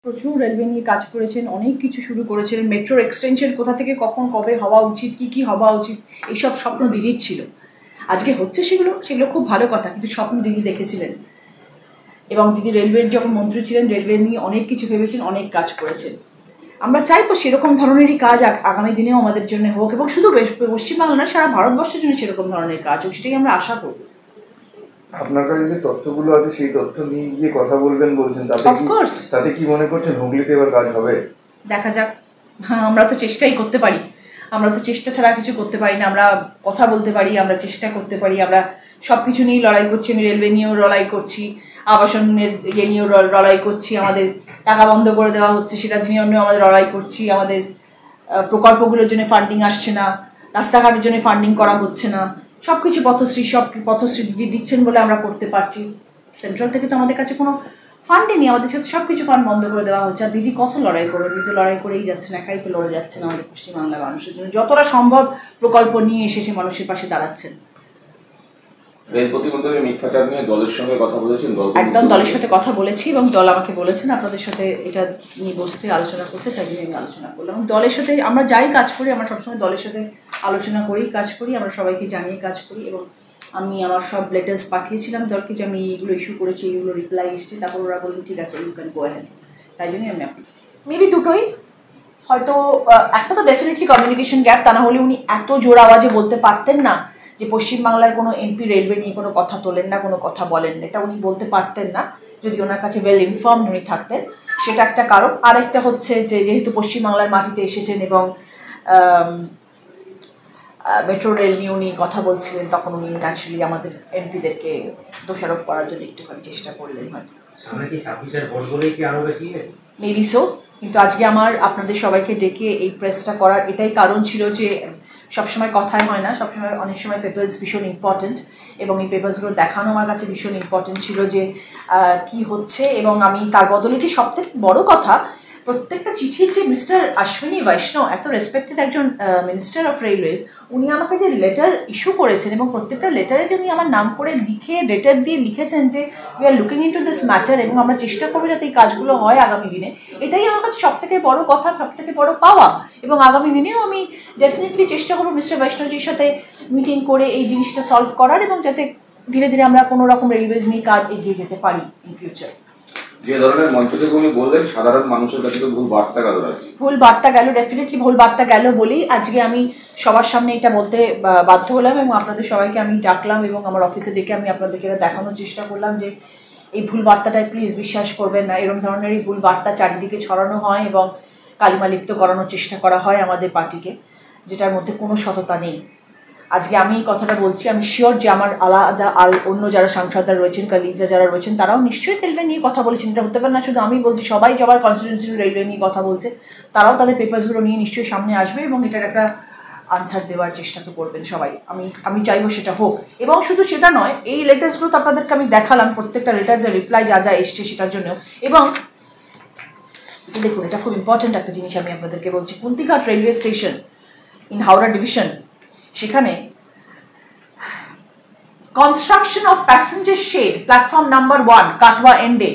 প্রচুর রেলওয়ে নিয়ে কাজ করেছেন, অনেক কিছু শুরু করেছিলেন। মেট্রোর এক্সটেনশন কোথা থেকে কখন কবে হওয়া উচিত, কী হওয়া উচিত, এইসব স্বপ্ন দিদির ছিল। আজকে হচ্ছে সেগুলো খুব ভালো কথা, কিন্তু স্বপ্ন দিদি দেখেছিলেন। এবং দিদি রেলওয়ের যখন মন্ত্রী ছিলেন, রেলওয়ে নিয়ে অনেক কিছু ভেবেছেন, অনেক কাজ করেছেন। আমরা চাইবো সেরকম ধরনেরই কাজ আগামী দিনেও আমাদের জন্য হোক, এবং শুধু পশ্চিমবাংলা না, সারা ভারতবর্ষের জন্য সেরকম ধরনের কাজ হোক, সেটাই আমরা আশা করব। আপনার কাছে যে তথ্যগুলো আছে সেই তথ্য নিয়ে গিয়ে কথা বলবেন বলছেন, তাতে কি মনে করছেন হুগলিতে এবার কাজ হবে? দেখা যাক। হ্যাঁ, আমরা তো চেষ্টাই করতে পারি, আমরা তো চেষ্টা ছাড়া কিছু করতে পারি না। আমরা কথা বলতে পারি, আমরা চেষ্টা করতে পারি, আমরা সব কিছু নিয়েই লড়াই করছি। আমি রেলওয়ে নিয়েও লড়াই করছি, আবাসনের নিয়েও লড়াই করছি, আমাদের টাকা বন্ধ করে দেওয়া হচ্ছে সেটার জন্য আমাদের লড়াই করছি, আমাদের প্রকল্পগুলোর জন্য ফান্ডিং আসছে না, রাস্তাঘাটের জন্য ফান্ডিং করা হচ্ছে না, সব কিছু পথশ্রী দিদি দিচ্ছেন বলে আমরা করতে পারছি। সেন্ট্রাল থেকে তো আমাদের কাছে কোনো ফান্ডই নেই, আমাদের সাথে সব কিছু ফান্ড বন্ধ করে দেওয়া হচ্ছে। আর দিদি কত লড়াই করবেন, দিদি তো লড়াই করেই যাচ্ছেন, একাই তো লড়ে যাচ্ছেন আমাদের পশ্চিমবাংলার মানুষের জন্য। যতটা সম্ভব প্রকল্প নিয়ে এসে মানুষের পাশে দাঁড়াচ্ছেন। রেল প্রতিমন্ত্রী মিথ্যাচার নিয়ে দলের সঙ্গে কথা বলেছেন? একদম দলের সাথে কথা বলেছি, এবং দল আমাকে বলেছেন আপনাদের সাথে এটা নিয়ে বসতে আলোচনা করতে, তাই জন্য আমি আলোচনা করলাম। দলের সাথে আমরা যাই কাজ করি, আমরা সবসময় দলের সাথে আলোচনা করেই কাজ করি, আমরা সবাইকে জানিয়ে কাজ করি। এবং আমি আমার সব লেটার্স পাঠিয়েছিলাম দলকে যে আমি এইগুলো ইস্যু করেছি, এইগুলো রিপ্লাই এসছে, তারপর ওরা বললেন ঠিক আছে, ইউ ক্যান গো অ্যাহেড। তাই জন্যই আমি মেবি দুটোই হয়তো, একটা তো ডেফিনেটলি কমিউনিকেশন গ্যাপ, তা না হলে উনি এত জোর আওয়াজে বলতে পারতেন না যে পশ্চিমবাংলার কোনো এমপি রেলওয়ে নিয়ে কোনো কথা তোলেন না, কোনো কথা বলেন না, এটা উনি বলতে পারতেন না যদি ওনার কাছে ওয়েল ইনফর্মড উনি থাকতেন। সেটা একটা কারণ। আরেকটা হচ্ছে যে যেহেতু পশ্চিমবাংলার মাটিতে এসেছেন এবং মেট্রো রেল নিয়ে উনি কথা বলছিলেন, তখন উনি ন্যাচুরালি আমাদের এমপিদেরকে দোষারোপ করার জন্য একটুখানি চেষ্টা করলেন হয়তো। Maybe so. কিন্তু আজকে আমার আপনাদের সবাইকে ডেকে এই প্রেসটা করার এটাই কারণ ছিল যে সবসময় কথাই হয় না, সবসময় অনেক সময় পেপার্স ভীষণ ইম্পর্টেন্ট, এবং এই পেপার্সগুলো দেখানো আমার কাছে ভীষণ ইম্পর্টেন্ট ছিল যে কি হচ্ছে। এবং আমি তার বদলে যে সবথেকে বড় কথা, প্রত্যেকটা চিঠির যে মিস্টার অশ্বিনী বৈষ্ণব, এত রেসপেক্টেড একজন মিনিস্টার অফ রেলওয়েজ, উনি আমাকে যে লেটার ইস্যু করেছেন, এবং প্রত্যেকটা লেটারে যে উনি আমার নাম করে লিখে লেটার দিয়ে লিখেছেন যে we are looking into this matter, এবং আমরা চেষ্টা করবো যাতে এই কাজগুলো হয় আগামী দিনে, এটাই আমার কাছে সবথেকে বড় কথা, সবথেকে বড় পাওয়া। এবং আগামী দিনেও আমি ডেফিনেটলি চেষ্টা করবো মিস্টার বৈষ্ণবজির সাথে মিটিং করে এই জিনিসটা সলভ করার, এবং যাতে ধীরে ধীরে আমরা কোনো রকম রেলওয়েজ নিয়ে কাজ এগিয়ে যেতে পারি ইন ফিউচার। যে ধরনের মঞ্চ থেকে উনি বললেন, সাধারণ মানুষের কাছে তো ভুল বার্তা গেল, ডেফিনেটলি ভুল বার্তা গেল বলেই আজকে আমি সবার সামনে এটা বলতে বাধ্য হলাম, এবং আপনাদের সবাইকে আমি ডাকলাম, এবং আমার অফিসে ডেকে আমি আপনাদেরকে এটা দেখানোর চেষ্টা করলাম যে এই ভুল বার্তাটায় প্লিজ বিশ্বাস করবেন না। এরকম ধরনেরই ভুল বার্তা চারিদিকে ছড়ানো হয় এবং কালিমালিপ্ত করানোর চেষ্টা করা হয় আমাদের পার্টিকে, যেটার মধ্যে কোনো সততা নেই। আজকে আমি এই কথাটা বলছি, আমি শিওর যে আমার আলাদা অন্য যারা সাংসদরা রয়েছেন, কালিজা যারা রয়েছেন, তারাও নিশ্চয়ই রেলওয়ে নিয়ে কথা বলেছেন। এটা হতে পারে না শুধু আমি বলছি, সবাই যাবার কনস্টিটিউয়েন্সি রেলওয়ে নিয়ে কথা বলছে, তারাও তাদের পেপারসগুলো নিয়ে নিশ্চয়ই সামনে আসবে, এবং এটার একটা আনসার দেওয়ার চেষ্টা তো করবেন সবাই। আমি চাইবো সেটা হোক। এবং শুধু সেটা নয়, এই লেটার্সগুলো তো আপনাদেরকে আমি দেখালাম, প্রত্যেকটা লেটার্সের রিপ্লাই যা যা এসছে সেটার জন্য। এবং দেখুন, এটা খুব ইম্পর্টেন্ট একটা জিনিস আমি আপনাদেরকে বলছি। Kuntighat railway station in Howrah division, সেখানে construction of passenger shed platform number 1 Katwa এন্ডে,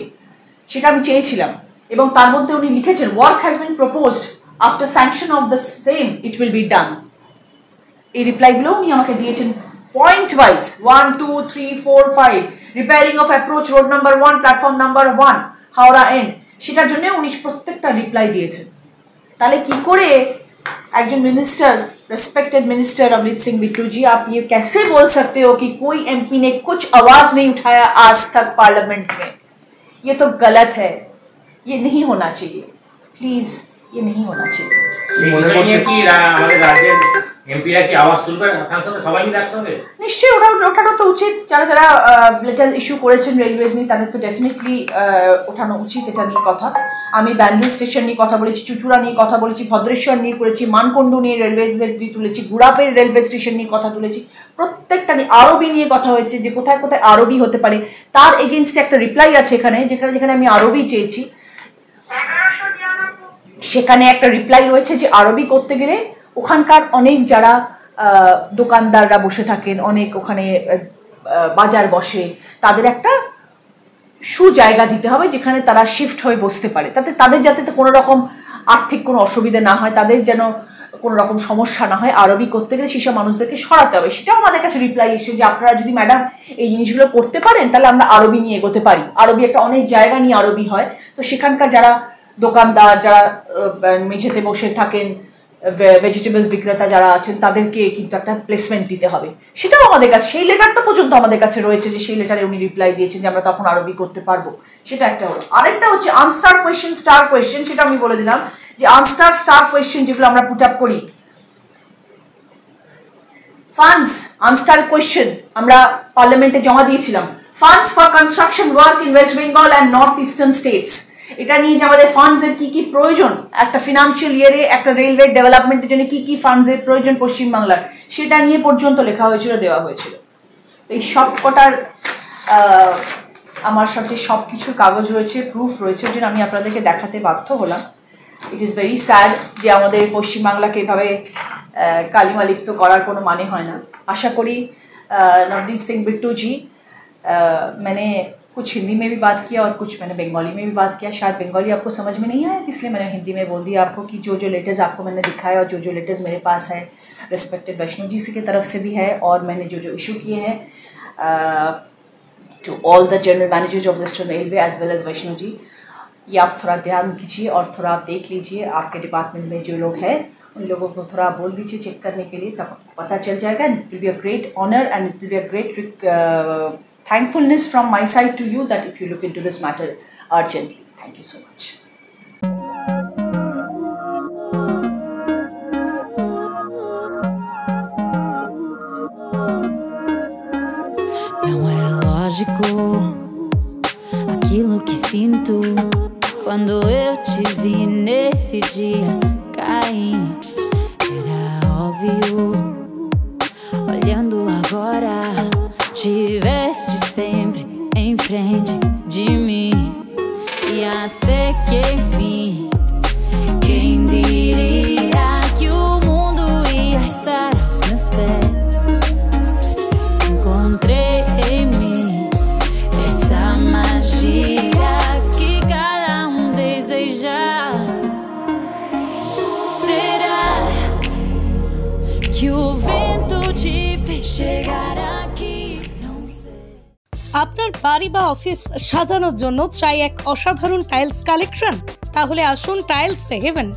সেটা আমি চেয়েছিলাম, এবং তার মধ্যে উনি লিখেছেন work has been proposed after sanction of the same it will be done. এই রিপ্লাইগুলো উনি আমাকে দিয়েছেন point wise, 1 2 3 4 5, repairing of approach road number 1 platform number 1 Howrah end, সেটার জন্য উনি প্রত্যেকটা রিপ্লাই দিয়েছেন। তাহলে কি করে একজন मिनिस्टर, रेस्पेक्टेड मिनिस्टर अमृत सिंह बिट्टू जी, आप ये कैसे बोल सकते हो कि कोई एमपी ने कुछ आवाज नहीं उठाया आज तक पार्लियामेंट में? ये तो गलत है, ये नहीं होना चाहिए, प्लीज ये नहीं होना चाहिए। নিশ্চয়ই ওঠানো তো উচিত। যারা যারা লেটার ইস্যু করেছেন রেলওয়েজ নিয়ে, তাদের তো ডেফিনেটলি ওঠানো উচিত এটা নিয়ে কথা। আমি ব্যান্ডেল স্টেশন নিয়ে কথা বলেছি, চুচুড়া নিয়ে কথা বলেছি, ভদ্রেশ্বর নিয়ে করেছি, মানকুণ্ডু নিয়ে রেলওয়েজের দিয়ে তুলেছি, গুড়াপের রেলওয়ে স্টেশন নিয়ে কথা তুলেছি, প্রত্যেকটা নিয়ে। আরবি নিয়ে কথা হয়েছে যে কোথায় কোথায় আরবি হতে পারে, তার এগেনস্টে একটা রিপ্লাই আছে এখানে, যেখানে আমি আরবি চেয়েছি সেখানে একটা রিপ্লাই রয়েছে যে আরবি করতে গেলে ওখানকার অনেক যারা দোকানদাররা বসে থাকেন, অনেক ওখানে বাজার বসে, তাদের একটা সুজায়গা দিতে হবে যেখানে তারা শিফট হয়ে বসতে পারে, তাতে তাদের যাতে কোনো রকম আর্থিক কোনো অসুবিধা না হয়, তাদের যেন কোনো রকম সমস্যা না হয়। আরবি করতে গেলে সেসব মানুষদেরকে সরাতে হবে। সেটাও আমাদের কাছে রিপ্লাই এসে যে আপনারা যদি ম্যাডাম এই জিনিসগুলো করতে পারেন তাহলে আমরা আরবি নিয়ে এগোতে পারি। আরবি একটা অনেক জায়গা নিয়ে আরবি হয়, তো সেখানকার যারা দোকানদার, যারা মেঝেতে বসে থাকেন, ভেজিটেবলস বিক্রেতা যারা আছেন, তাদেরকে কিন্তু একটা প্লেসমেন্ট দিতে হবে। সেটাও আমাদের কাছে, সেই লেটারটা পর্যন্ত আমাদের কাছে রয়েছে যে সেই লেটারে উনি রিপ্লাই দিয়েছেন যে আমরা তখন আরবি করতে পারবো। সেটা একটা হলো। আরেকটা হচ্ছে আনসার কোয়েশ্চেন, স্টার কোয়েশ্চেন। সেটা আমি বলে দিলাম যে আনসার স্টার কোয়েশ্চেন যেগুলো আমরা পুট আপ করি, ফান্ডস আনসার কোয়েশ্চেন আমরা পার্লামেন্টে জমা দিয়েছিলাম। Funds for construction work in West Bengal and north eastern states, এটা নিয়ে যে আমাদের ফান্ডসের কি কি প্রয়োজন, একটা ফিনান্সিয়াল ইয়ারে একটা রেলওয়ে ডেভেলপমেন্টের জন্য কি কি ফান্ডসের প্রয়োজন পশ্চিমবাংলার, সেটা নিয়ে পর্যন্ত লেখা হয়েছিল, দেওয়া হয়েছিল। এই সব কটার আমার সাথে সব কিছু কাগজ রয়েছে, প্রুফ রয়েছে, ওই জন্য আমি আপনাদেরকে দেখাতে বাধ্য হলাম। ইট ইজ ভেরি স্যাড যে আমাদের পশ্চিমবাংলাকে এভাবে কালিমালিপ্ত করার কোনো মানে হয় না। আশা করি नवदीप सिंह बिट्टू जी, मैंने कुछ हिंदी में भी बात किया और कुछ मैंने बंगाली में भी बात किया। शायद बंगाली आपको समझ में नहीं आया, इसलिए मैंने हिंदी में बोल दिया आपको कि जो लेटर्स आपको मैंने दिखाया और जो लेटर्स मेरे पास है रिस्पेक्टेड वैष्णो जी की तरफ से भी है, और मैंने जो इशू किए हैं to all the general managers of western railway as well as Vaishnaw ji, ये आप थोड़ा ध्यान कीजिए और थोड़ा आप देख लीजिए। आपके डिपार्टमेंट में जो लोग हैं उन लोगों को थोड़ा बोल दीजिए चेक करने के लिए, तब पता चल जाएगा। It will be a great honour and it will be a great thankfulness from my side to you that if you look into this matter urgently. Thank you so much. Não é lógico aquilo que sinto quando eu te vi nesse dia cair. Era óbvio, olhando agora, tiveste sempre em frente de mim. E até que enfim, quem diria que o mundo ia estar aos meus pés? Encontrei em mim essa magia que cada deseja. Será que o vento te fez chegar aqui? আপনার বাড়ি বা office সাজানোর জন্য চাই এক অসাধারণ tiles collection? তাহলে আসুন tiles heaven,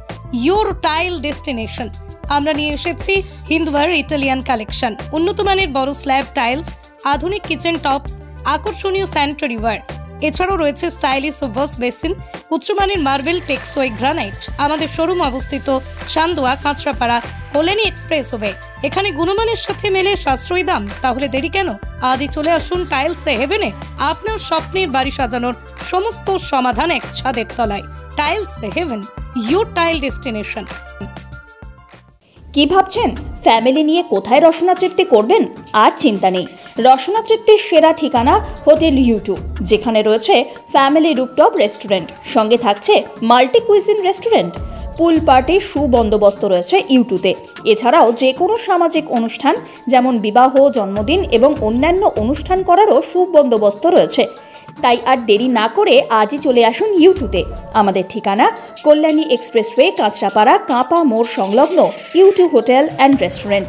your tile destination. আমরা নিয়ে এসেছি হিন্দওয়ার ইটালিয়ান কালেকশন, উন্নত মানের বড় স্ল্যাব টাইলস, আধুনিক কিচেন টপস, আকর্ষণীয় স্যানিটারি ওয়্যার। এছাড়াও রয়েছে স্টাইলিশ ওয়াশ বেসিন, উচ্চমানের মার্বেল, টেক্সোই, গ্রানাইট। আমাদের শোরুম অবস্থিত চান্দোয়া, কাঁচরাপাড়া, কল্যাণী এক্সপ্রেসওয়ে। এখানে গুণমানের সাথে মেলে সাশ্রয়ী দাম। তাহলে দেরি কেন? আজই চলে আসুন টাইলস হেভেনে। আপনার স্বপ্নের বাড়ি সাজানোর সমস্ত সমাধান এক ছাদের তলায়। Tiles heaven, your tile destination. কি ভাবছেন ফ্যামিলি নিয়ে কোথায় রসনা তৃপ্তি করবেন? আর চিন্তা নেই, রসনা তৃপ্তির সেরা ঠিকানা হোটেল ইউ2, যেখানে রয়েছে ফ্যামিলি রুফটপ রেস্টুরেন্ট, সঙ্গে থাকছে মাল্টি কুইজিন রেস্টুরেন্ট। পুল পার্টির সুবন্দোবস্ত রয়েছে ইউ2তে। এছাড়াও যে কোনো সামাজিক অনুষ্ঠান যেমন বিবাহ, জন্মদিন এবং অন্যান্য অনুষ্ঠান করারও সুবন্দোবস্ত রয়েছে। তাই আর দেরি না করে আজই চলে আসুন ইউ2তে। আমাদের ঠিকানা কল্যাণী এক্সপ্রেসওয়ে, কাঁচরাপাড়া, কাঁপা মোড় সংলগ্ন ইউ2 হোটেল অ্যান্ড রেস্টুরেন্ট।